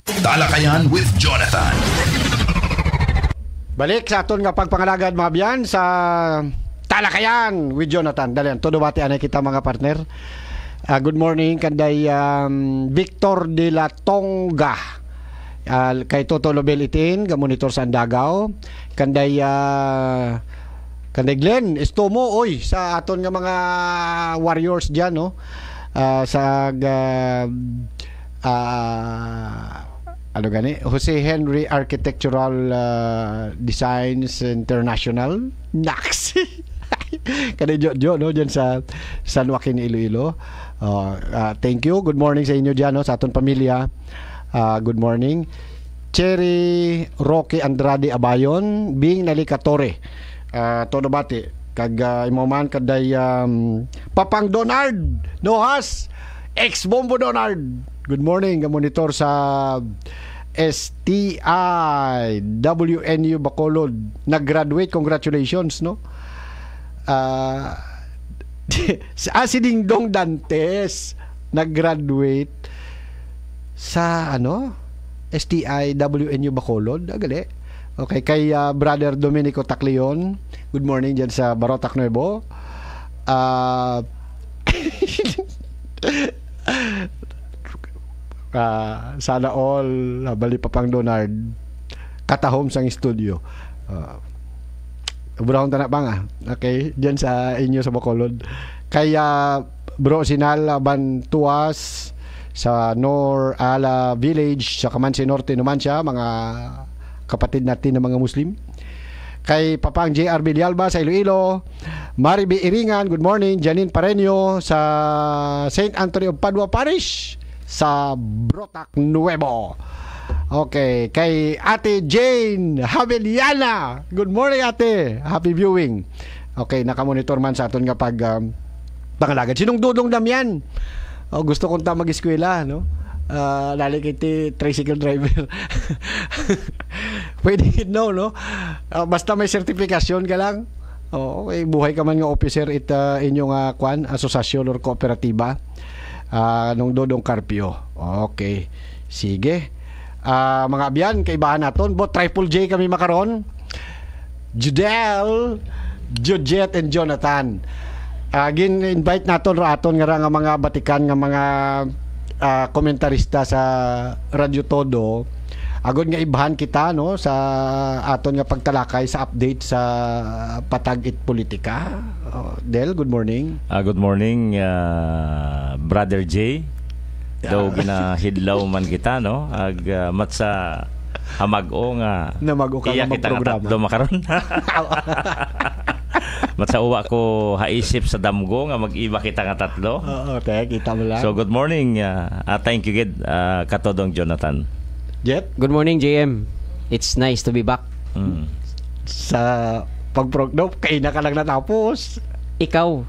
Talakayan with Jonathan. Balik sa aton nga pagpangalagad mga biyan sa Talakayan with Jonathan. Dalian, todo bati anay kita mga partner. Good morning kanday Victor de la Tonga. Kay Toto Lobel itin, gamonitor sa Andagaw. Kanday Glenn Estomo, oy, sa aton nga mga warriors diyan, no? Ano gani? Jose Henry Architectural Designs International, NAX. Kanay Jo, no, diyan sa San Joaquin, Iloilo. Thank you. Good morning sa inyo diyan, no, sa aton pamilya. Good morning. Cherry Roque Andrade Abayon, Bing Nalicatore. Todo bati kag imoman kaday Papang Donald Nohas, ex Bombo Donald. Good morning, monitor sa STI WNU Bacolod, nag-graduate, congratulations, no? Si Dingdong Dantes nag-graduate sa STI WNU Bacolod, agali. Okay, kay brother Domenico Tacleon, good morning dyan sa Barotac Nuevo. Sana all bali Papang Donald katahom sang studio. Burahon tanak banga. Okay, dyan sa inyo sa Bacolod. Kay Bro Sinal Bantuas sa Nor Ala Village sa Kamansi Norte Numancia, mga kapatid natin ng mga Muslim. Kay Papang JR Villalba sa Iloilo, Mariby Iringan, good morning. Janine Pareño sa St. Anthony of Padua Parish sa Barotac Nuevo. Okay, kay Ate Jane Haveliana, good morning ate, happy viewing. Okay, nakamonitor man sa aton nga pangalagad. Sinong Dudong Damian? Gusto kong mag-eskwela, no? Lali kiti tricycle driver. Pwede no? Basta may sertifikasyon ka lang. Okay, buhay ka man nga officer inyong asosasyon or kooperatiba. Nung Dodong Carpio. Okay, sige. Mga abyan, kaibahan naton, bot Triple J kami makaron. Judel, Jojet and Jonathan. Gin-invite naton raton nga mga batikan nga mga komentarista sa Radyo Todo. Agod nga ibahan kita, no, sa aton nga pagtalakay sa update sa Patag-it Politika. Del, good morning. Good morning, Brother J. Daw ginahidlaw man kita, no? Matsa hamag-o nga namago ka nga magprograma. Tatlo makaron. Matsa uwa ko haisip sa damgo nga mag-iba kita nga tatlo. Kita mo lang. So good morning. Thank you, Katodong Jonathan. Jet? Good morning, JM. It's nice to be back. Sa pagprogno, kaina ka lang natapos. Ikaw.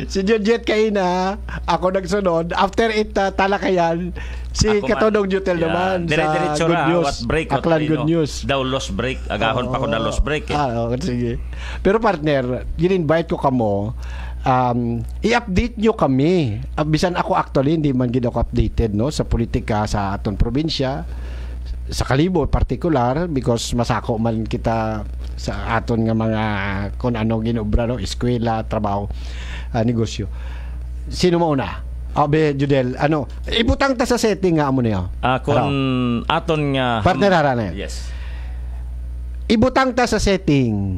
Si Jet kaina, ako nagsunod. After it, talakayan, si Katodong Jutel naman sa Good News. Aklan Good News. Daw lost break. Agahon pa ko na lost break. Sige. Pero partner, gin-invite ko kamo. I-update nyo kami. Bisan ako actually hindi man gid ako updated, no, sa politika sa aton probinsya, sa Kalibo particular, because masako man kita sa aton nga mga kung ano ginobra, no, eskwela, trabaho, negosyo. Sino mauna? Abe Judel, ibutang ta sa setting nga amo niya. Kung aton nga partner harana. Yes. Ibutang ta sa setting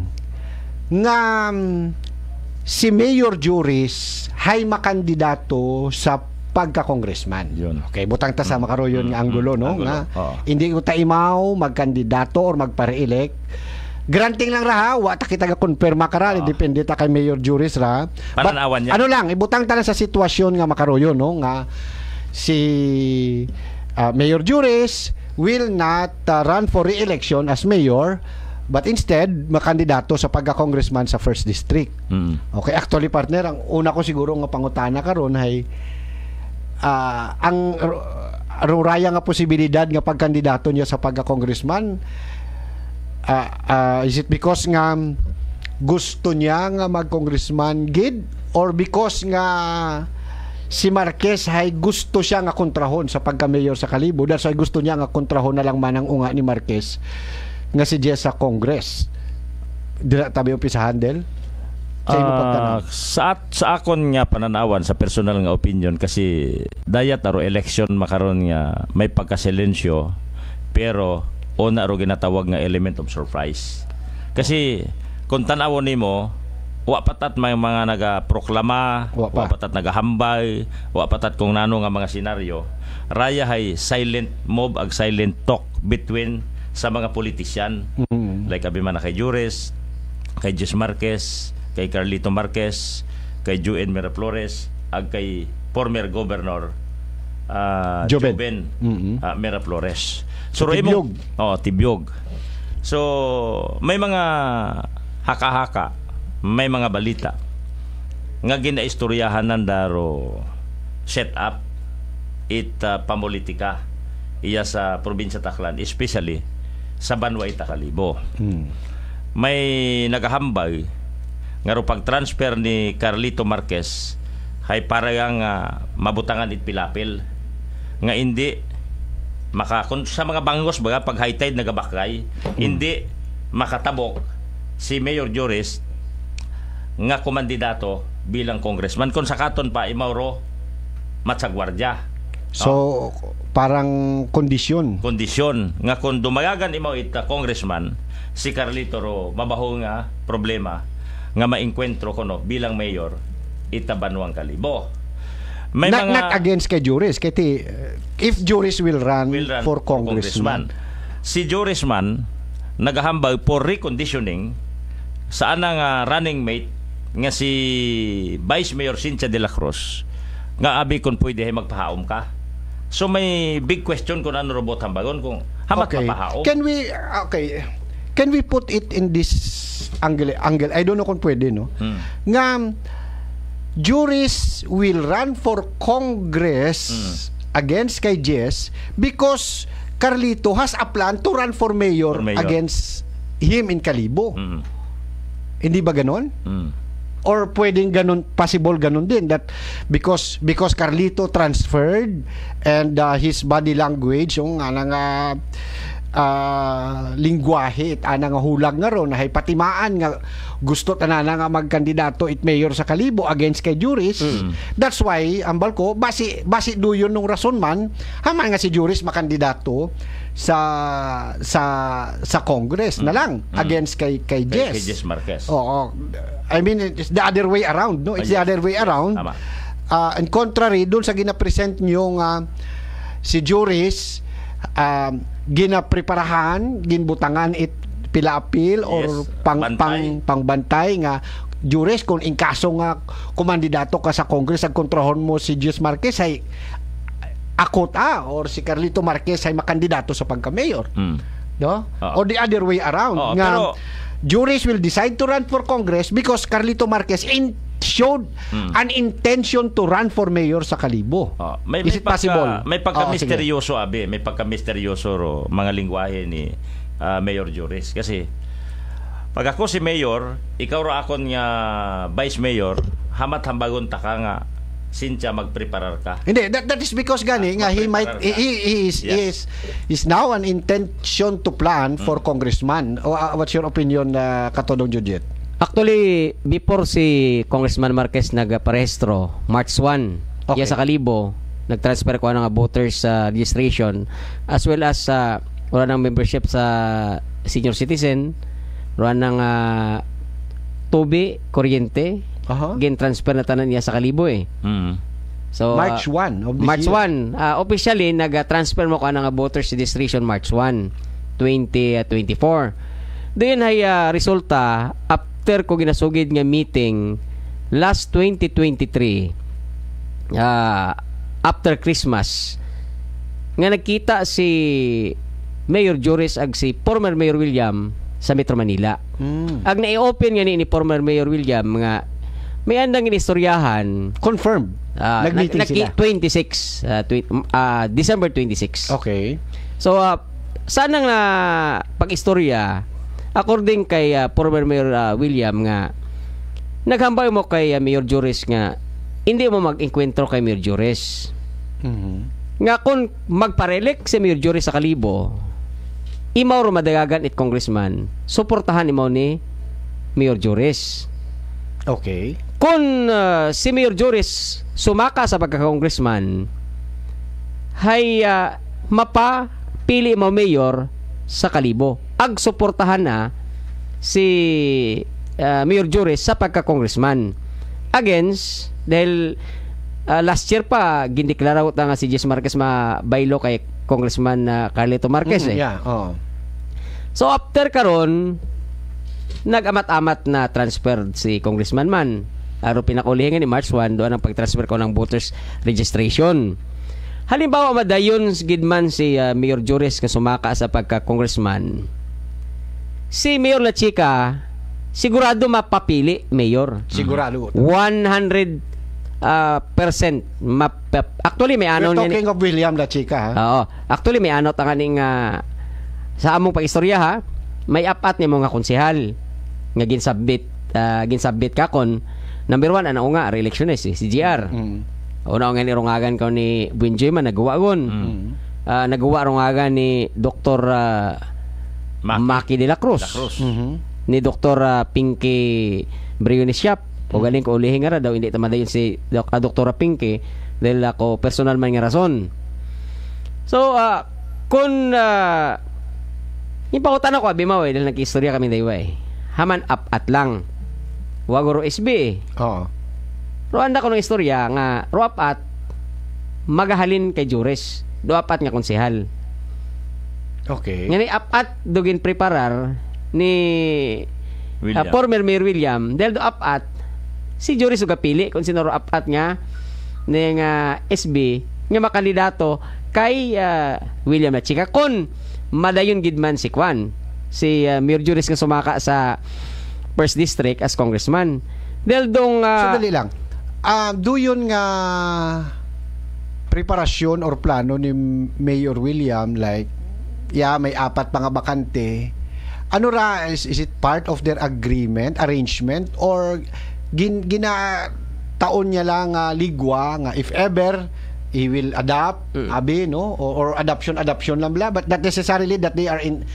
nga si Mayor Juris hay makandidato sa pagka-congressman. Yun. Okay, butang ta sa makaroyon nga anggulo, no? Anggulo. Nga hindi ko taimaw magkandidato or magpare-elect. Granting lang ra, wa ta kita ga-confirma kara, depende ta kay Mayor Juris ra. Pananawan niya. Ano lang, ibutang ta na sa sitwasyon nga makaroyon, no? Nga si Mayor Juris will not run for re-election as mayor, but instead makandidato sa pagka-congressman sa 1st District. Okay, actually partner, ang una ko siguro nga pangutana karon ay ang ruraya nga posibilidad nga pagkandidato niya sa pagka-congressman, is it because nga gusto niya nga mag-congressman gid, or because nga si Marquez ay gusto siya nga kontrahon sa pagka-mayor sa Kalibo. That's why gusto niya nga kontrahon na lang manang unga ni Marquez nga si Jess sa Congress. Dila tabi upi sa handle. Sa akon nga pananawan sa personal nga opinion kasi dayat aro election makaron nga may pagkasilensyo pero una ro ginatawag nga element of surprise. Kasi kung tan-awon nimo wa patat may mga nagaproklama, wa patat nagahambay, wa patat kung nano nga mga senaryo. Raya hay silent mob ag silent talk between sa mga politician. Like abi man kay Juris, kay Jess Marquez, kay Carlito Marquez, kay Joen Miraflores, ag kay former governor Joven Miraflores. So Tibyog. Tibyog. So may mga haka-haka, may mga balita nga ginaistoryahan nandaro set up pamulitika iya sa probinsya Taclan, especially sa Banway Kalibo. May nagahambay nga ro pag-transfer ni Carlito Marquez hay parang mabutangan itpilapil nga hindi sa mga bangos baga pag high tide nagabakay hindi makatabok si Mayor Juris nga kumandidato bilang congressman kung sakaton pa imauro matsagwardya. So parang kondisyon nga kung dumayagan imaw ita congressman si Carlito ro mabaho nga problema nga maengkwentro kono bilang mayor ita Banwang Kalibo. May not against kay Juris kay if Juris will run for congressman. Si Juris man nagahambay for reconditioning sa anang running mate nga si Vice Mayor Cynthia de la Cruz nga abi kung pwede ay magpahaom ka. So may big question kung ano robot hambagon kung hamat mapahaom. Can we put it in this angle? I don't know kung pwede, no? Nga Juris will run for Congress against kay Jess because Carlito has a plan to run for mayor against him in Kalibo. Hindi ba ganon? Or pwedeng ganon, possible ganon din that because Carlito transferred and his body language yung anang lingwahe anang hulag nga ron hay patimaan nga gusto tanana nga magkandidato it mayor sa Kalibo against kay Juris. That's why ambal ko basi duyon nung rason man haman nga si Juris makandidato sa Congress na lang against kay Jess. Kay Jess Marquez. Oo. I mean it's the other way around, no? It's the other way around. And contrary dun sa gina-present nyo si Juris ginapreparahan, ginbutangan it pila-apil or pangbantay nga Juris kung in kaso nga kumandidato ka sa Congress ag kontrahon mo si Jess Marquez ay akot or si Carlito Marquez ay makandidato sa pagka-mayor. No? Or the other way around. Nga, pero Juris will decide to run for Congress because Carlito Marquez showed an intention to run for mayor sa Kalibo. Is it possible? May pagka-misteryoso abi, may pagka-misteryoso ro mga lingwahe ni Mayor Juris kasi pag ako si mayor, ikaw ro akon nga vice mayor, hamat hambagon ta ka nga Cynthia magpreparar ka. Hindi, that is because gani nga he is now an intention to plan for congressman. What's your opinion Katodong Jujet? Actually, before si Congressman Marquez nagparehistro March 1 iya sa Kalibo, nagtransfer ko ng voters registration as well as wala ng membership sa senior citizen, wala ng tubi, kuryente. Again, transfer na tanan niya sa Kalibo So March 1 of this March year. 1 officially nag-transfer mo ko ng voters registration March 1 2024. Then ay resulta after ko ginasugid nga meeting last 2023 after Christmas nga nagkita si Mayor Juris ag si former Mayor William sa Metro Manila. Ag na-i-open nga ni former Mayor William nga may andang inistoryahan confirmed nag-meeting sila 26 December 26. Okay. So sana nga pag-istorya according kay former Mayor William nga naghambay mo kay Mayor Juris nga hindi mo mag-enkwentro kay Mayor Juris. Mhm. Nga kung magparelek si Mayor Juris sa Kalibo, imaw ro madagagan it congressman, suportahan imaw ni Mayor Juris. Okay. Kung si Mayor Juris sumaka sa pagka-congressman, hay mapapili mo mayor sa Kalibo. Ag suportahan na si Mayor Juris sa pagka-congressman. Against, dahil last year pa, gindeklara nga si Jess Marquez mabaylo kay Congressman Carlito Marquez Yeah, oh. So after karon nag-amat-amat na transfer si Congressman man. Aro pinakaulihan ni March 1 doon ang pag-transfer ko ng voters registration. Halimbawa madayon gidman si Mayor Juris nga sumaka sa pagka-congressman. Si Mayor La Chica sigurado mapapili mayor. Sigurado. 100% actually may We're ano talking of William La Chica, ha? Oo. Actually may ano tanganing sa among pagistorya ha, may apat ni mga konsehal nga ginsubmit ka kon number 1 ano nga re-election si GR. Una nga ni rungagan ko ni Buenjoy man nagawa gon. Nagawa rungagan ni Dr. Maki de la Cruz. Ni Dr. Pinky Briones Shop. O galing ko ulihin nga daw hindi tamadayon si Dr. Pinky dahil ako personal man nga rason. So kung ipakutan ako abimaw dahil nag-istorya kami dayway. Haman up-at lang. Wagoro SB. Oo. Roanda ko ng istorya nga roap-at magahalin kay Juris. Doapat nga konsehal. Okay. Ngani up-at dugin preparar ni former Mayor William dahil doapat si Juris ugapili kung sino roap-at nga ng SB nga makandidato kay William La Chica kun madayon gidman si Kwan si Mayor Juris nga sumaka sa First District as congressman dahil dong Sandali lang. Do yun nga preparasyon or plano ni Mayor William like may apat mga bakante. Ano ra is it part of their arrangement or taon niya lang ligwa nga if ever he will adopt abi no or adoption lang bla but not necessarily that they are in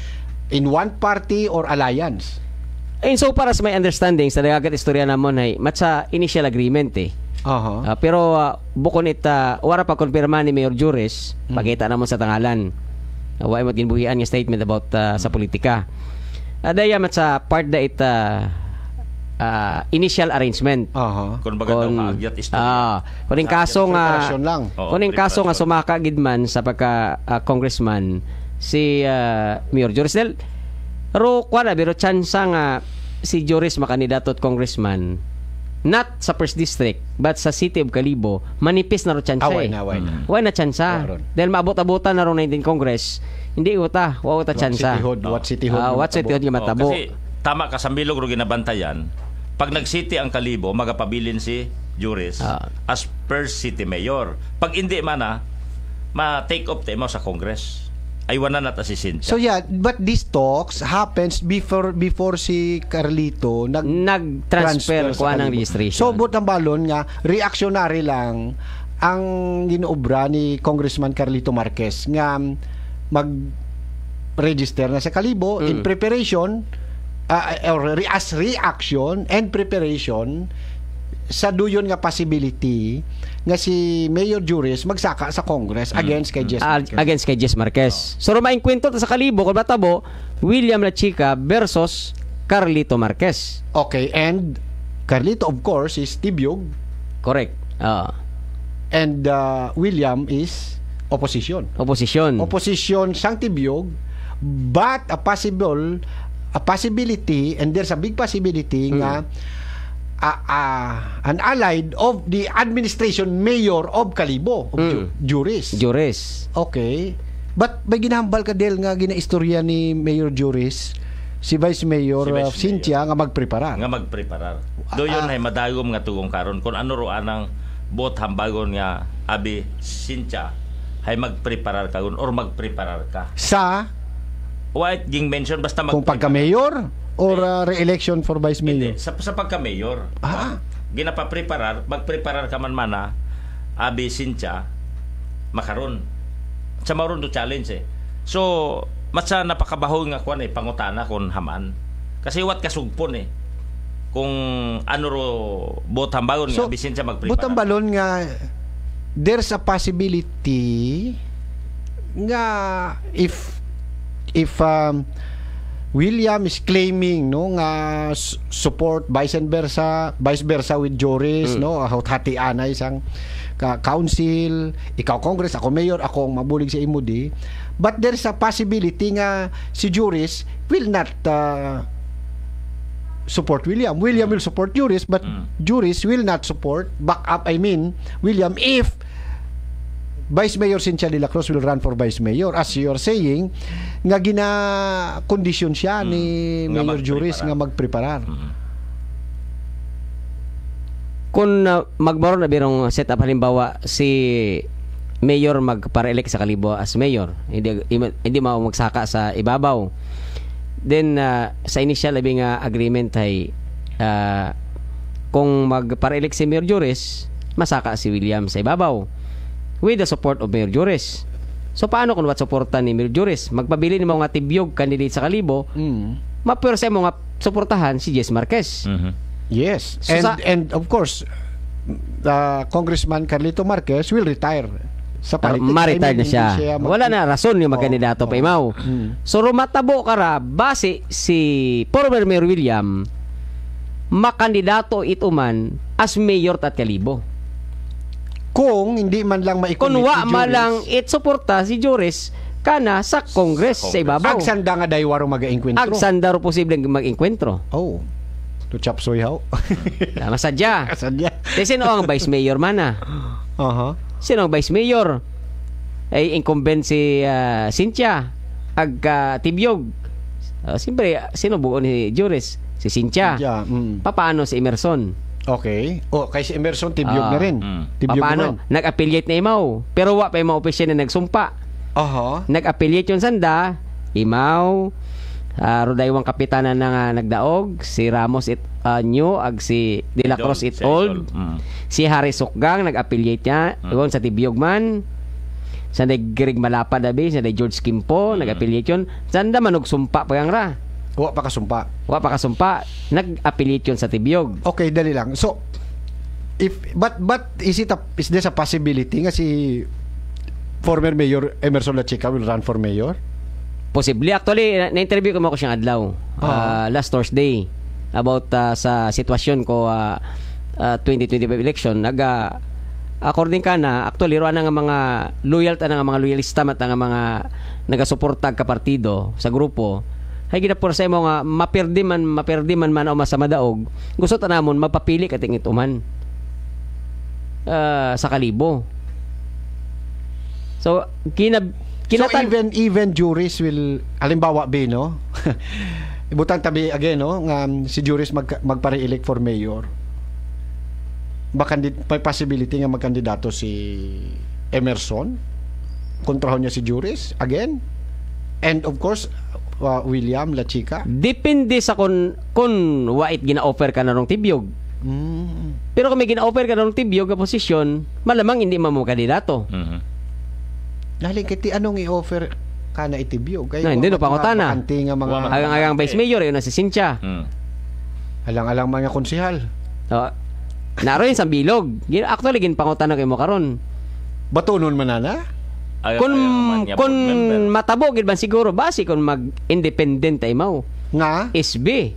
one party or alliance. So para sa may understanding sa nagagat istorya namon ay matsa initial agreement pero bukon wara pa konfirma ni Mayor Juris pakita namon sa tangalan wa mo ginbuhian nga statement about sa politika daya matsa part da initial arrangement kung baga daw kaagyat istorya kuning kaso nga kuning kaso nga sumaka gidman sa pagka congressman si Mayor Juris del ro kuana biro chance nga si Juris makandidato at congressman not sa First District but sa City of Kalibo manipis na ro chance Way na chance dahil maabot-abutan na ro 19 Congress hindi uta chance what city hood nga matabo kasi tama ka sa bilog ro ginabantayan pag nag-city ang Kalibo magapabilin si Juris as first city mayor pag hindi man ma-take off mo sa Congress ay wala na si Cynthia. So but these talks happens before si Carlito nag-transfer ko ng registration. So but ang balon nga reactionary lang ang ginuobra ni Congressman Carlito Marquez nga mag-register na sa Kalibo in preparation or as reaction and preparation sa duyon nga possibility nga si Mayor Juris magsaka sa Congress against kay Jess Marquez. So rumaing kwento sa Kalibo kung matabo William La Chica versus Carlito Marquez. Okay, and Carlito of course is Tibyog. Correct. And William is opposition sang Tibyog but a possibility and there's a big possibility nga an allied of the administration mayor of Kalibo of Juris. Okay. But may ginahambal ka del nga ginaistorya ni Mayor Juris si Vice Mayor Cynthia nga magpreparar. Doyon ay madagom nga tugong karon kung ano ro anang bot hambagon nga abi Cynthia hay magpreparar ka or magpreparar ka. Sa White ging mention basta kung pagka-mayor or re-election for Vice Mayor? Sa pagka-mayor. ginapapreparar, magpreparar ka man mana, abi Cynthia, makaron. Sa maron do challenge eh. So, matsa napakabaho nga kuan eh, pangutana kon haman. Kasi wat kasugpon eh. Kung ano ro botambagon nga, abi Cynthia magpreparar. Botambalon nga, there's a possibility nga if William is claiming no nga support vice versa with Joris no hati-ana isang council, ikaw congress, ako mayor, ako ang mabulig sa imudi, but there's a possibility nga si Joris will not support William will support Joris, but Joris will not support William if Vice Mayor Cynthia de la Cruz will run for Vice Mayor. As you're saying, nga gina-condition siya ni Mayor Joris nga magpreparar. Kung magbaron na birong set up halimbawa si Mayor magpara-elect sa Kalibo as Mayor, hindi magsaka sa ibabaw. Then sa initial labi nga agreement ay kung magpara-elect si Mayor Joris, masaka si William sa ibabaw with the support of Mayor Joris. So paano kung wat suporta ni Mayor Joris? Magpabili ni mga tibyog candidate sa Kalibo, mapwersa mo nga suportahan si Jess Marquez. Yes. So and of course, Congressman Carlito Marquez will retire sa politics. Ma-retire na siya. Wala na rason yung magkandidato pa imaw. So rumatabo kara base si former Mayor William makandidato ituman as mayor at Kalibo. Kung hindi man lang ma-commit kung wa si man lang suporta si Joris kana sa Congress sa ibabaw. Agsanda nga daywaro mag-enkwentro. Agsanda ro posibleng mag-enkwentro. Oh. To chop soy how? Masadya. Sino ang Vice Mayor mana? Sino ang Vice Mayor? Ay incumbent si Cynthia ag tibyog. Siyempre, sino buo ni Joris? Si Cynthia. Paano si Emerson? Okay. Kay si Emerson tibyog na rin. Tibyog paano? Nag-affiliate na imaw. Pero wa pa imaw opisyon na nagsumpa. Nag-affiliate yung sanda, imaw, rodaywang kapitanan na nagdaog, si Ramos New, ag si De La Cruz old, si Harry Sukgang, nag-affiliate niya, doon sa tibyog man, sa nag-Greg Malapad abi, sa George Kimpo, nag-affiliate yun, sanda man nagsumpa pa yang ra. Wa pa kasumpa. Nag-affiliate yun sa tibyog. Okay, dali lang. So, but is there a possibility nga si former Mayor Emerson Lachica will run for mayor? Possibly. Actually, na-interview ko siyang adlaw last Thursday about sa sitwasyon ko 2025 election. According ka na, actually, roan nga mga mga loyalista at nga mga nagasuporta ka partido sa grupo, ay ginapursa mo nga maperdi man o masama daog, gusto ta namon mapapili kating ituman sa Kalibo. So even Joris will halimbawa no ibutang tabi again no nga si Joris magpare-elect for mayor, baka may possibility nga magkandidato si Emerson kontrahon niya si Joris again, and of course William Lachica. Depende sa kun wait gina-offer ka na rong tibyog. Pero kung may gina-offer ka na rong tibyog nga posisyon, malamang hindi mo kandidato. Dahil kiti anong i-offer ka na itibyog? Kaya hindi no pangutana. Agang Vice Mayor yun na si Cynthia. Alang mga konsehal. Naroon sa bilog. Actually ginpangutana kay mo karon. Batunon manana? Kung matabo gid ban siguro base kung mag-independent ay mao nga SB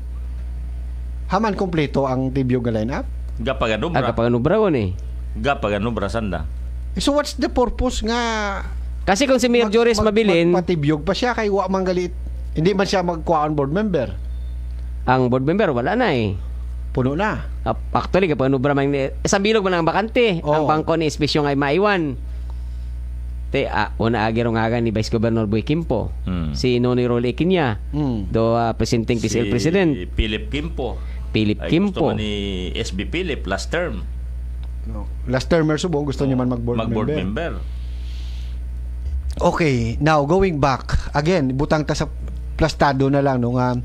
haman kompleto ang tibyog nga lineup gapaganubra gapaganubra sanda. So what's the purpose nga kasi kung si Mayor Joris mabilin patibyog pa siya kay wa man galit, hindi man siya magkuha on board member. Ang board member wala na puno na actually gapaganubra man sa bilog man ang bakante. Ang bangko ni espisyo nga maiwan una agero nga ni Vice Governor Boy Kimpo, si Noni Rolly Iquiña, do presenting PCL President Philip Kimpo. Gusto ni SB Philip last term. Last termer subong gusto niya man mag-board member. Okay, now going back again, butang ta sa plastado na lang no nga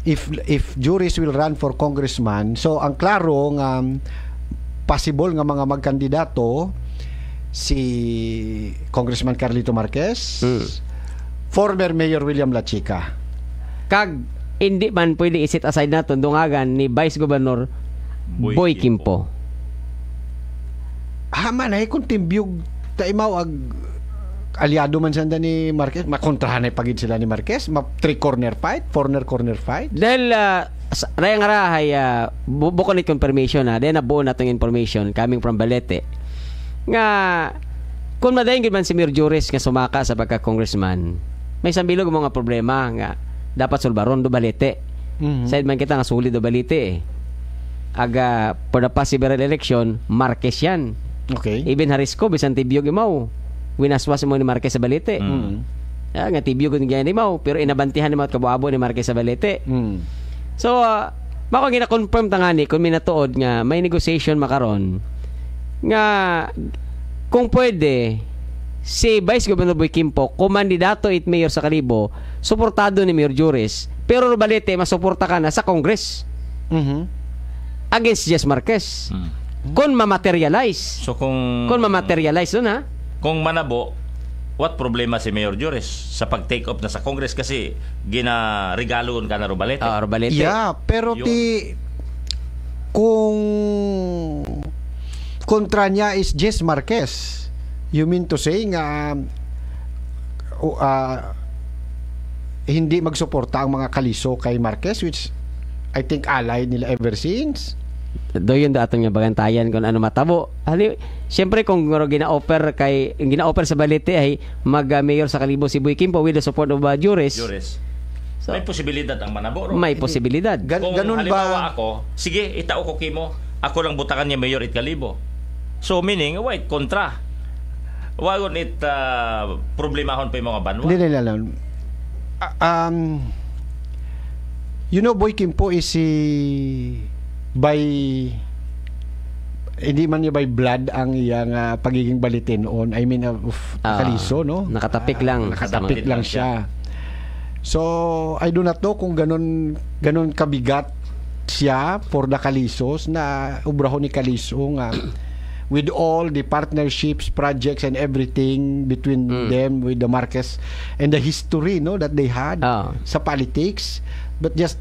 if Juris will run for congressman, so ang klaro nga possible nga mga magkandidato si Congressman Carlito Marquez, former Mayor William Lachica. Kag hindi man pwede isit aside naton dungagan ni Vice Governor Boy Quimpo. Haman ay kung timbiyog taimaw ag aliado man sanda ni Marquez, makontrahan ay pagid sila ni Marquez, three corner fight, corner fight. Dahil rayang rahay bukod ni confirmation then nabuo natong information coming from Balete nga kung madayon gid man si Mayor Juris nga sumaka sa pagka-congressman, may sambilog mga problema nga dapat sulbaron do Balete. Side man kita nga sulit do Balete aga for the possible election Marquez yan. Okay. Even Harisco bisan tibyog imaw winaswas mo ni Marquez sa Balete. Nga tibyog gud gyud imaw pero inabantihan ni mga kabuabo ni Marquez sa Balete. So mako gina-confirm tangani kung minatuod nga may negotiation makaron nga kung pwede si Vice Governor Boy Quimpo kumandidato it mayor sa Kalibo, suportado ni Mayor Juris, pero Balete masuporta ka na sa Congress against Jess Marquez kung ma-materialize. So kung ma-materialize doon ha, kung manabo, what problema si Mayor Juris sa pag-take off na sa Congress kasi gina-regaloon ka na Robalete? Robalete. Yeah, pero kung kontra niya is Jess Marquez, you mean to say nga hindi magsuporta ang mga kaliso kay Marquez, which I think allied nila ever since. Doon datong nga bagantayan kung ano matabo. Siyempre kung gina-offer sa Balete ay mag-mayor sa Kalibo si Boy Quimpo with the support of Juris. So, may posibilidad ang manabo. May posibilidad. Kung halimbawa ako, sige, itao ko kimo, ako lang butakan niya mayor it Kalibo. So meaning, wait, kontra. Wagon it problemahon pa yung mga banwa. Hindi. You know, Boy Quimpo is hindi man niya by blood ang iyang pagiging balitin on. I mean, kaliso, no? Nakatapik lang. Nakatapik lang siya. So, I do not know kung ganun kabigat siya for the kalisos na ubrahon ni kaliso nga with all the partnerships, projects and everything between them with the Marquez and the history, no, that they had sa politics, but just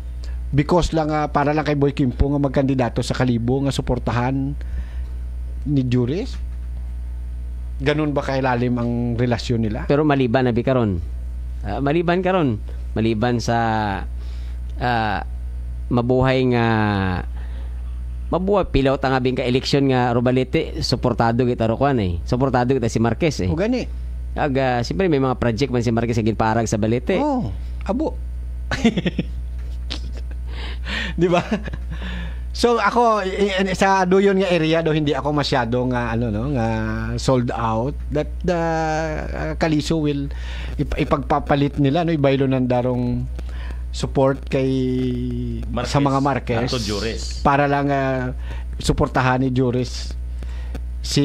because lang para lang kay Boy Quimpo nga magkandidato sa Kalibo nga suportahan ni Juris. Ganun ba kailalim ang relasyon nila? Pero maliban na karon. Maliban sa mabuhay pilaw ta nga bing ka eleksyon nga Robalete, suportado kita suportado kita si Marquez O gani. Siyempre may mga project man si Marquez sa ginparag sa Balete. Abo. Di ba? So ako sa doon nga area do hindi ako masyado nga nga sold out that the Kaliso will ipagpapalit nila ibaylo ng darong support kay Marquez, sa mga Marquez para lang suportahan ni Juris si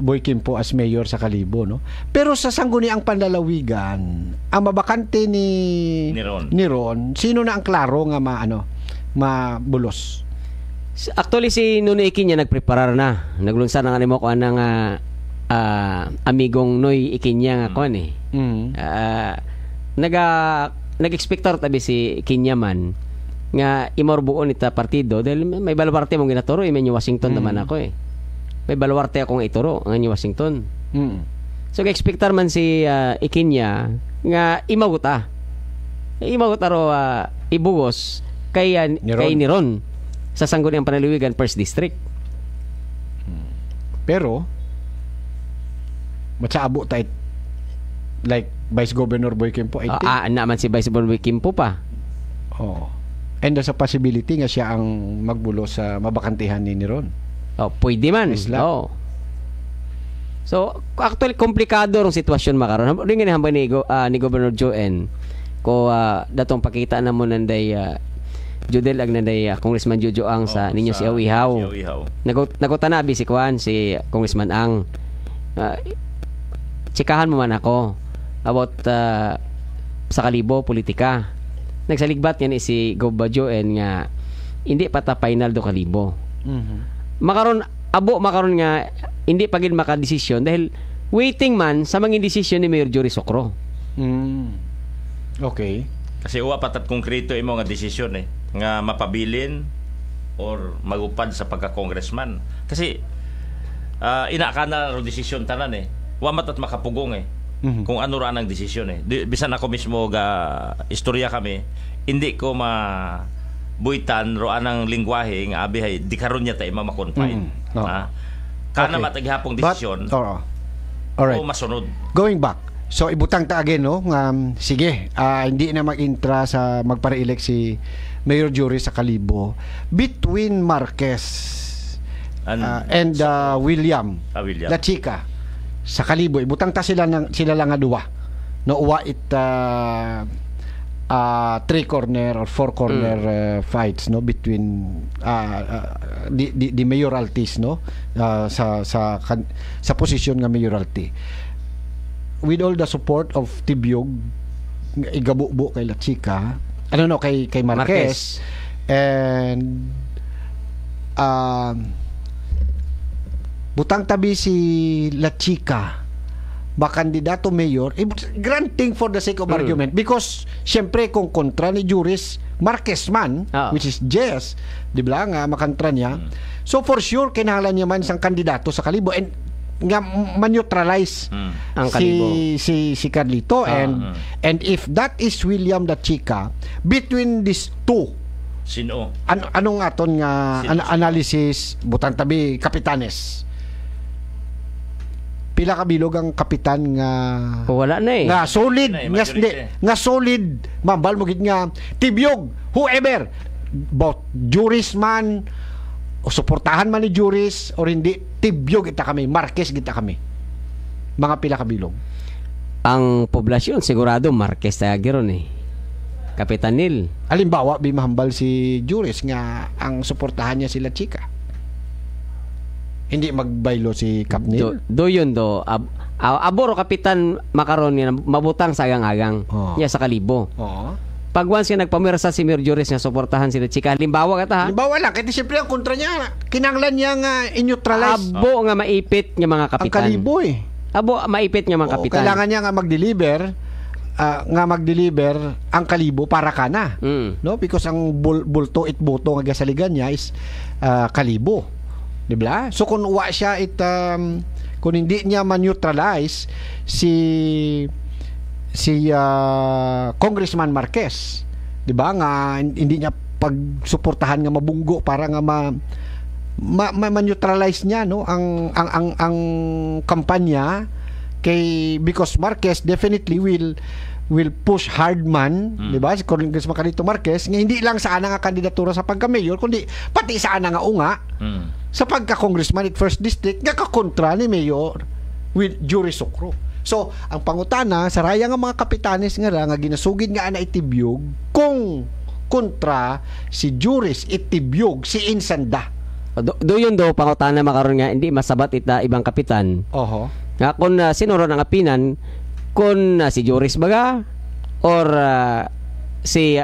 Boy Quimpo as mayor sa Kalibo, no? Pero sa sangguniang panlalawigan, ang mabakante ni Ron, sino na ang klaro nga mabulos? Actually si Nonoy Iquina nagpreparar na. Naglunsa na nga nimo ko ng amigong Noy Iquina nga nag-expector tabi si Iquina man nga imorbuon ita partido dahil may baluarte mong ginaturo New Washington naman ako may baluarte akong ituro ang New Washington. So ga-expectar man si Iquina nga imaguta ro ibugos kay Niron sa sangguniang panlalawigan 1st District. Pero matsaabo tayo like Vice Governor Boy Quimpo naman si Vice Governor Boy Quimpo pa. And there's a possibility nga siya ang magbulo sa mabakantihan ni Niron. Pwede man. So actually komplikado rong sitwasyon makaron. Ringan hambay ni Governor Joen ko datong pakita na mo nanday Judel agnanday Congressman Jojo Ang sa ninyo si Awihaw. Nagutanabi si Congressman Ang. Tsikahan mo man ako about sa Kalibo politika. nagsaligbat yan si Gobadjo and nga hindi pa ta final do kalibo. Makaron makaron nga hindi pa gid makadesisyon dahil waiting man sa mga desisyon ni Mayor Jory Socro. Okay. Kasi uwa patat konkreto imo nga desisyon nga mapabilin or magupad sa pagka-congressman. Kasi inakana ro desisyon tanan wa matat makapugong kung ano ra ang desisyon bisan ako mismo ga istorya kami, hindi ko buitan ro anang lingwahe nga abi hay di karon niya tay ma-confine. Kana mataghapong desisyon. Alright. O masunod. Going back. So ibutang ta again nga sige, hindi na mag-intra sa magpare-elect si Mayor Jory sa Kalibo between Marquez and William La Chica sa Kalibo. Ibutang ta sila lang nga duwa. No uwa three corner or four corner fights no between the mayoralties no sa posisyon nga mayoralty, with all the support of Tibyog igabubo kay La Chica kay Marquez. And butang tabi si La Chica kandidato mayor, granting for the sake of argument, because syempre kung kontra ni Juris Marquez man, which is Jess, di ba nga makantra niya, so for sure kinahanglan niya man sang kandidato sa Kalibo and nga man-neutralize ang Kalibo si Carlito. And if that is William La Chica, between these two, sino anong aton nga analysis butang tabi Kapitanes, pila ka bilog ang kapitan nga wala na nga solid nga solid mambal mo gid nga Tibyog, whoever, both Juris man o suportahan man ni Juris or hindi, Tibyog kita kami, Marquez kita kami, mga pila ka bilog ang poblasyon sigurado Marquez tagiron Kapitan Nil. Halimbawa mahambal si Juris nga ang suportahan niya sila Chica, hindi magbaylo si Kapnil. Do aboro kapitan makaron niya mabutang sa agang-agang niya sa Kalibo. Pag once nga nagpamirsa si Mayor Joris nga suportahan sila Chica, halimbawa halimbawa lang, kasi siyempre ang kontra niya kinanglan niya nga in-neutralize abo nga maipit nga mga kapitan ang Kalibo abo maipit nga mga kapitan. Kailangan niya nga mag-deliver ang Kalibo para kana no, because ang bulto itboto nga gasaligan niya is Kalibo. Diba? So kung uwa siya kung hindi niya man-neutralize si Congressman Marquez, diba nga hindi niya pagsuportahan nga mabunggo para nga man-neutralize niya no ang kampanya because Marquez definitely will push hard man, diba? Si Congressman Carlito Marquez nga hindi lang sa ana nga kandidatura sa pagka-mayor kundi pati sa ana nga unga sa pagka-congressman at first district nga kakontra ni Mayor with Jory Socro. So ang pangutana sa raya nga mga kapitanes nga ginasugid nga ana Tibyog kung kontra si Juris Tibyog si Insanda. Do yun pangutana makaron nga hindi masabat ibang kapitan. Nga kung sinuro ng apinan kung si Juris baga or si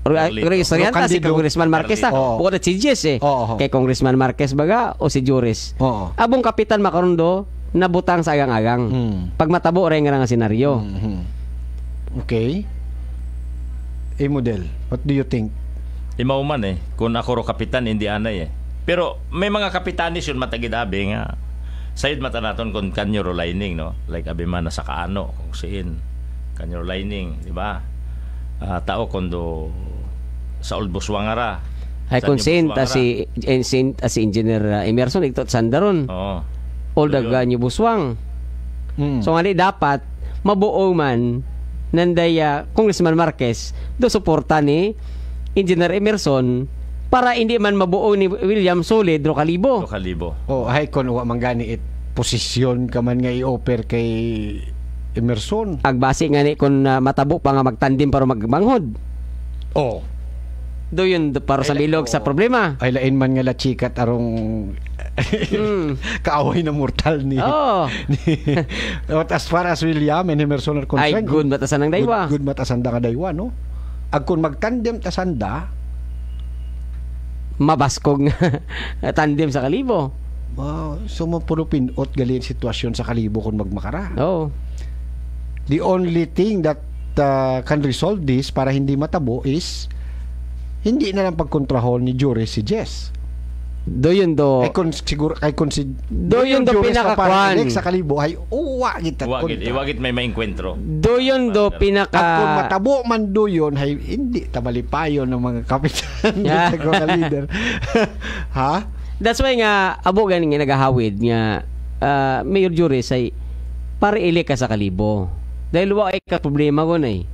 si Congressman Marquez bukod si Jess kay Congressman Marquez baga o si Juris abong kapitan makarondo nabutang sa agang-agang pag matabo rin nga senaryo. Okay, model, what do you think? Imauman kung ako ro kapitan hindi anay pero may mga kapitanis yun matagidabi nga sayod mata naton kung kanyo ro lining no, like abi man sa kaano kung siin kanyo ro lining, di ba? Tao kondo sa Old Buswangara ay consent si Engineer Emerson iktot sandaron Old New Buswang. So nga dapat mabuo man nandaya Congressman Marquez do suporta ni Engineer Emerson para hindi man mabuo ni William Solid ro Kalibo. Ay kon wa mangani posisyon ka man nga i-offer kay Emerson. Agbase nga ni kung matabo pa nga magtandim para magmanghod. Do yun para sa bilog sa problema. Ay lain man nga La Chica arong kaaway na mortal ni. But as far as William and Emerson are concerned, ay good matasan ng daywa. Good matasan da ka daywa no. Agkon magtandem ta sanda, Mabaskog nga tandem sa Kalibo. so mapuno pinot gali ang sitwasyon sa Kalibo kung magmakara. Oo. The only thing that can resolve this para hindi matabo is hindi na lang pagkontrahol ni Juris si Jess. Do yun do. Ay kun siguro ay kun si Do yun do pinakakuan sa Kalibo ay uwa gid Iwagit may maengkwentro. Do yun do At kung pinaka matabo man do yun, ay hindi tamalipayon ng mga kapitan Yeah. sa mga leader. Ha? That's why nga abo ganing nga nagahawid nga Mayor Juris ay para ili ka sa Kalibo. Dahil wa ay ka problema ko na eh.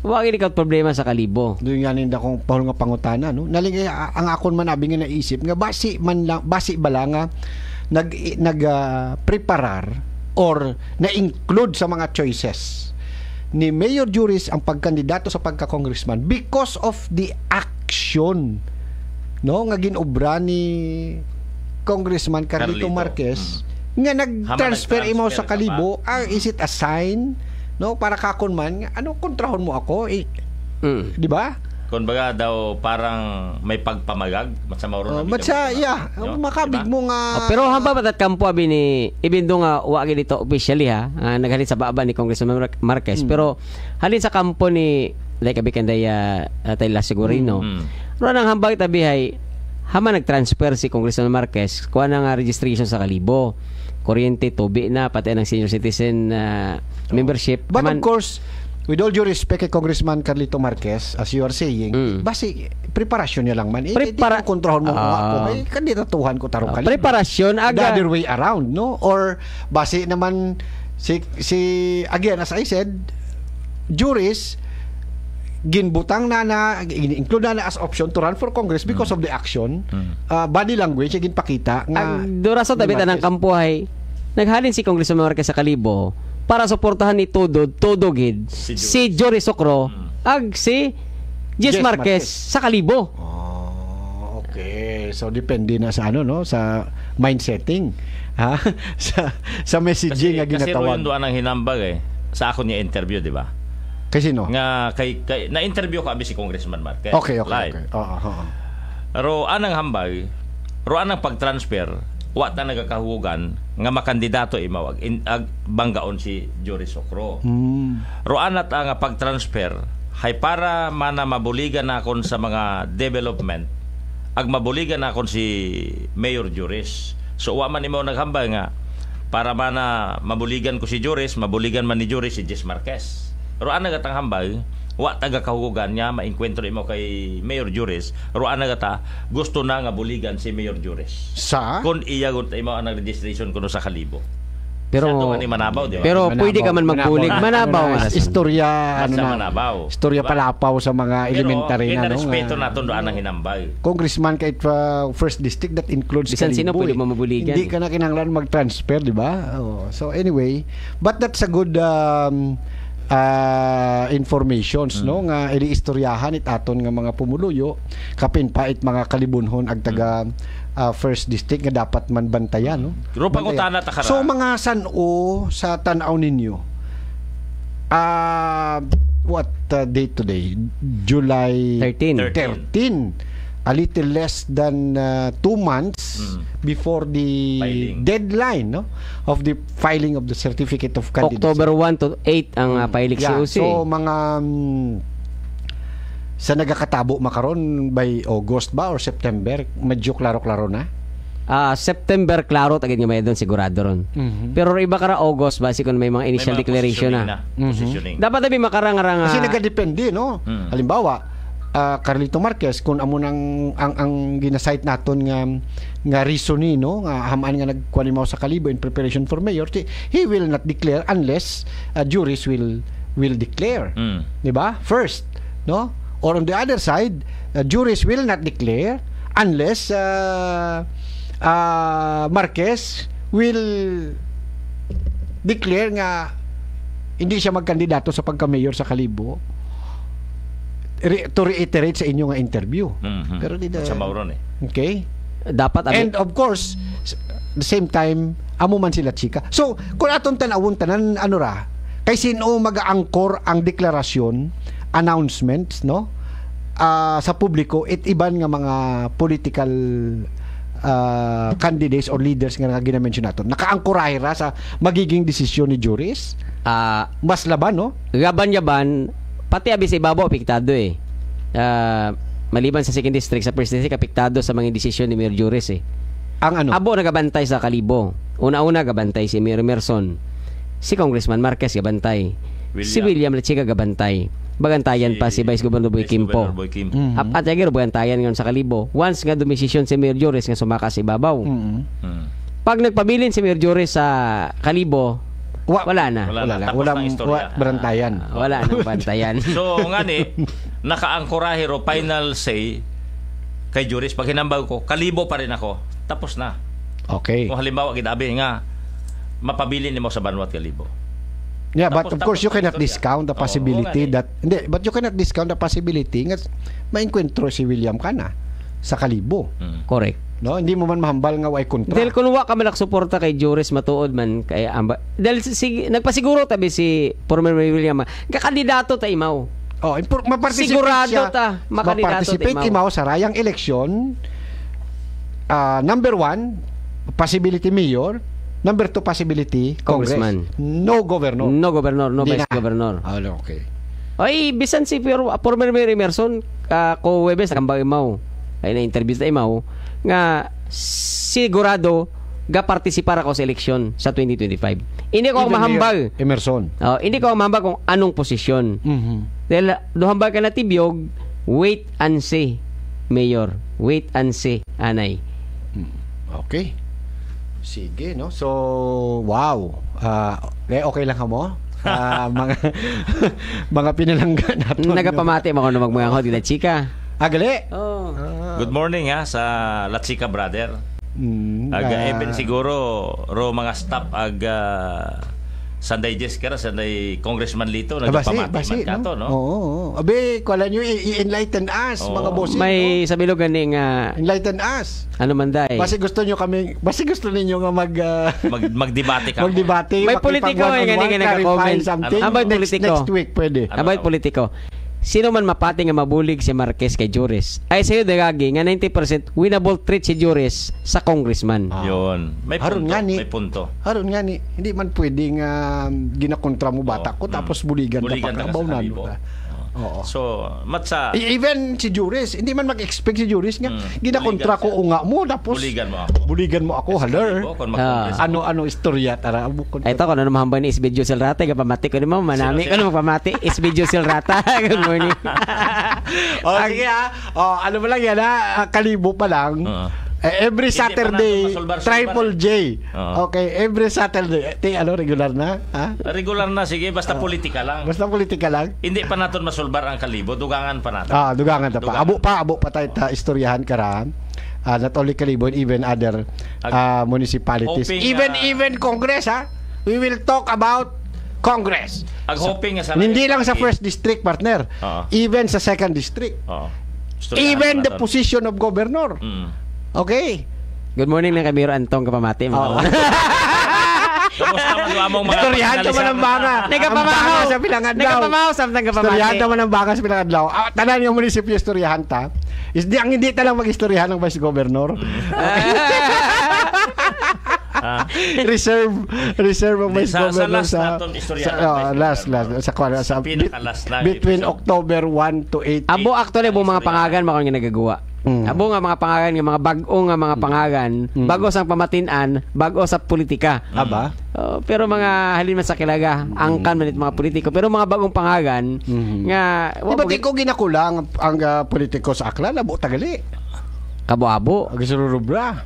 Wa ay ka problema sa Kalibo. Doon nga ninda kong pahul nga pangutana, no? Naling ang akon man abi nga naisip nga basi bala nga preparar or na-include sa mga choices ni Mayor Juris ang pagkandidato sa pagka-congressman because of the action, no, nga ginobra ni Congressman Carlito Marquez nga nag-transfer imo sa Kalibo. Is it a sign, no, para kakon man ano kontrahon mo ako di ba? Kung baga daw parang may pagpamagag sa mauro makabig mo nga Pero hamba batat kampo abi ni ibindo nga wa gid dito officially ha, naghalin sa baba ni Congressman Marquez pero halin sa kampo ni like abi kandaya Tayla Sigurino. Ro nang hambag tabi hay hama nag-transfer si Congressman Marquez kuha na nga registration sa Kalibo, kuryente, tubi na pati ng senior citizen membership. But of course, with all due respect kay Congressman Carlito Marquez, as you are saying, basi preparasyon niya lang man. Kontrohon mo ako. May kandidatuhan ko tarong Kalibo. Preparasyon The other way around, no? Or basi naman si again, as I said, Juris ginbutang na include na as option to run for Congress because of the action, body language ginpakita nga Duraso tabi tanang kampuhay naghalin si Congressman Marquez sa Kalibo para suportahan ni Todo gid si Jory Socro ag si Jess Marquez sa Kalibo. Okay, so depende na sa ano, no, sa mindsetting, ha, sa messaging nga ginatawag. Kasi ro ang hinambag sa ako niya interview, di ba? Kasi no? Nga na-interview ko abi si Congressman Marquez. Okay. Ro anang hambag, ro anang pag-transfer, wa ta nagakahugan nga makandidato imawag ag banggaon si Jory Socro. Ro anat ang pag-transfer hay para mana mabuligan nakon sa mga development, ag mabuligan nakon si Mayor Juris. So wa man imo naghambag nga para mana mabuligan ko si Juris, mabuligan man ni Juris si Jess Marquez. Roan na gatang hambay, wa taga kahugan niya maengkwentro imo kay Mayor Juris. Roan na gata gusto na nga buligan si Mayor Juris. Kung iya gun imo ang registration kuno sa Kalibo. Pero Manabaw, di ba? Pero pwede ka man magbulig. Manabaw. Istorya Manabaw. Istorya palapaw sa mga elementary na, no? Pero respeto naton doan ang hinambay. Congressman kahit first district that includes Bisan sino Kalibo. pwede mo mabuligan. Hindi ka na kinahanglan mag-transfer, di ba? So anyway, but that's a good informations, no, nga iliistoryahan itaton nga mga pumuluyo kapin pait mga kalibunhon ag taga first district nga dapat man bantayan, no. Rupa ko tana takara. So mga san-o sa tan-aw ninyo, what date today? July 13. A little less than 2 months before the deadline, no, of the filing of the certificate of candidacy. October 1 to 8 ang filing COC. So mga sa nagakatabo makaron by August ba or September, medyo klaro-klaro na. September klaro tagid nga may doon sigurado ron. Pero iba kara August base kun may mga initial declaration na. Dapat abi makarang-arang kasi nagadepende, no. Halimbawa Carlito Marquez kung amo nang ang ginasite naton nga reason ni, no, nga hamaan nga nagkuanimaw sa Kalibo in preparation for mayor, he will not declare unless Juris will declare, di ba? First, no, or on the other side, Juris will not declare unless Marquez will declare nga hindi siya magkandidato sa pagka-mayor sa Kalibo. To reiterate sa inyo nga interview. Pero di sa mauron okay? Dapat and of course the same time amo man sila chika. So kung aton tanawon tanan ano ra kay sino mag-aangkor ang deklarasyon announcements, no? Sa publiko, iban nga mga political candidates or leaders nga ginamention nato. Nakaangkorahe ra sa magiging desisyon ni juris. Mas laban, no? Gaban-yaban, pati abi sa ibabaw apektado eh. Maliban sa second district, sa first district apektado sa mga desisyon ni Mayor Juris eh. Ang ano? Abo nagabantay sa Kalibo. Una-una gabantay si Mayor Emerson. Si Congressman Marquez gabantay. Si William Lechiga gabantay. Bagantayan pa si Vice Governor Boy Kimpo. At agad bagantayan ngayon sa Kalibo. Once nga dumisisyon si Mayor Juris nga sumaka sa ibabaw. Pag nagpabilin si Mayor Juris sa Kalibo, wala na. Walang bantayan. Wala nang bantayan. So nga ni nakaangkorahe ro final say kay Juris pag hinambag ko, Kalibo pa rin ako. Tapos na. Okay. Kung halimbawa gidabi nga mapabilin nimo sa Banwat Kalibo. Yeah, but of course you cannot discount the possibility but you cannot discount the possibility nga maengkwentro si William Kana sa Kalibo. Correct. No, hindi mo man mahambal nga way kontra. Dahil kung wa ka malak suporta kay Juris matuod man kay dahil nagpasiguro tabi si former Mayor William kandidato ta imaw. Sigurado ta makandidato ta imaw sa rayang eleksyon. Number 1, possibility mayor. Number 2, possibility Congressman. No governor. No governor, no vice governor. Okay. Ay, bisan si former Mayor Emerson, ko Webes, nakambang imaw. Ay, na-interview sa imaw, nga sigurado ga-participar ako sa eleksyon sa 2025. Hindi ko ang mahambag. Emerson. Hindi ko ang mahambag kung anong posisyon. Dahil duhambag ka na tibiyog, wait and see, Mayor. Wait and see, anay. Okay. Sige, no? So, wow. Okay lang ka mo? Mga pinalanggan natin. Nagapamati mo kung magmangahod kita, chika. Gali? Good morning ha sa La Chica brother. Even siguro ro mga staff Sanday Jessica, Sanday Congressman Lito nagpamati man kato, no? Oo. Abe, kuala nyo i-enlighten us, mga bossing. May sabi lo ganing enlighten us. Ano man day? Basi gusto ninyo nga magdebate ka. Magdebate. May politiko ay ganing nagka-comment something. About politiko. Next week pwede. About politiko. Sino man mapati nga mabulig si Marquez kay Juris, ay sayo dagagi nga 90% winnable treat si Juris sa congressman. Yun. May punto. Haron nga ni, hindi man pwedeng ginakontra mo bata ko tapos buligan ka pa. Oo. So, matsa even si Juris, hindi man mag-expect si Juris nga ginakontra ko unga mo tapos buligan mo ako haler. Ano istorya tara abukon. Ito ko na mahambay ni Isbidyo Silrata kapamati ko ni mo manami ko na magpamati Isbidyo Silrata. Good morning. Sige ano ba lang yan Kalibo pa lang. Every Saturday, Triple J. Okay, every Saturday. Regular na? Regular na, sige. Basta politika lang. Hindi pa natin masulbar ang Kalibo. Dugangan pa natin. Dugangan pa. Abo pa tayo istoryahan karan. Not only Kalibo, even other municipalities. Even Congress, we will talk about Congress. Hindi lang sa first district, partner. Even sa second district. Even the position of governor. Okay. Good morning na Camilo Antong kapamati. Istoryahan naman ang banga. Nagapamahaw sa Pilangadlaw. Nagapamahaw samtang kapamati. Istoryahan naman ang banga sa Pilangadlaw. Tanan yung munisipyo istoryahan ta. Ang hindi talang mag-istoryahan ng Vice Governor. Reserve ang Vice Governor sa between October 1 to 8. Abo actually mga pangagan mo kung ginagagawa. Abo nga mga pangagan nga mga bag-o nga mga pangagan bago sa pamatin-an bago sa politika. Aba? Pero mga halin man sa kilaga angkan man mga politiko pero mga bagong pangagan nga di ko ginakulang ang politiko sa akla labo tagali. Kabo-abo. Agsurubra.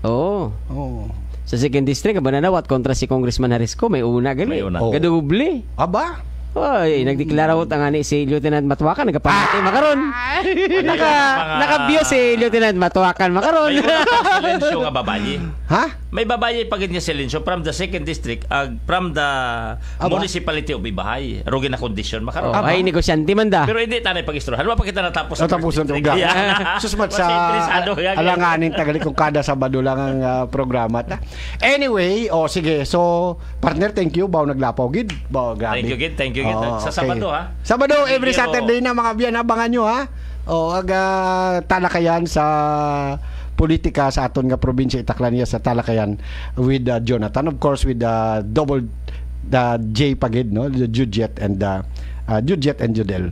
Sa second district bananawat kontra si Congressman Harisco may una gali. Gaduble. Aba? Oy, nagdeklara ut ang ani si Lieutenant Matuakan nagapamati makaron. Naka-view si Lieutenant Matuakan makaron. May silensyo nga babayi. may babayi pagid nga silensyo from the 2nd district from the municipality of Ibahay. Rugi na condition makaroon. Ay negosyante man da. Pero hindi tanay pag-istrohan. Wa pa kita natapos Natapusan to ga. Susmat sa alanganin tagali kung kada Sabado lang ang programa ta. Anyway, sige. So, partner, thank you. Baw naglapaw gid. Baw grabe. Thank you gid. Sa Sabado ha. Sabado every Saturday na mga biyan, abangan nyo ha. Talakayan sa politika sa aton nga probinsya Itaklania sa talakayan with Jonathan, of course with the J pagid, no, the Judjet and Judel,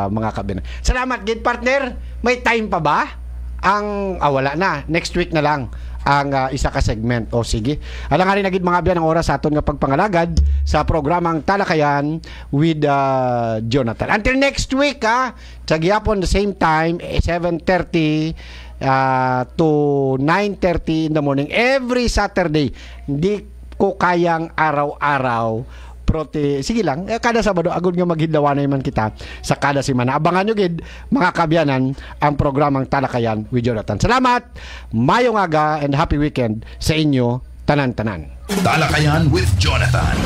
mga kabinet. Salamat gid partner. May time pa ba? Wala na, next week na lang ang isa ka segment. Sige, alanganin na gid mga biyan ang oras sa aton nga pagpangalagad sa programang Talakayan with Jonathan. Until next week sa gihapon the same time 7:30 to 9:30 in the morning every Saturday. Hindi ko kayang araw-araw sige lang, kada Sabado agud nga maghidlawanay man kita sa kada semana. Abangan nyo gid mga kabyanan ang programang Talakayan with Jonathan. Salamat, mayong aga and happy weekend sa inyo tanan-tanan. Talakayan with Jonathan.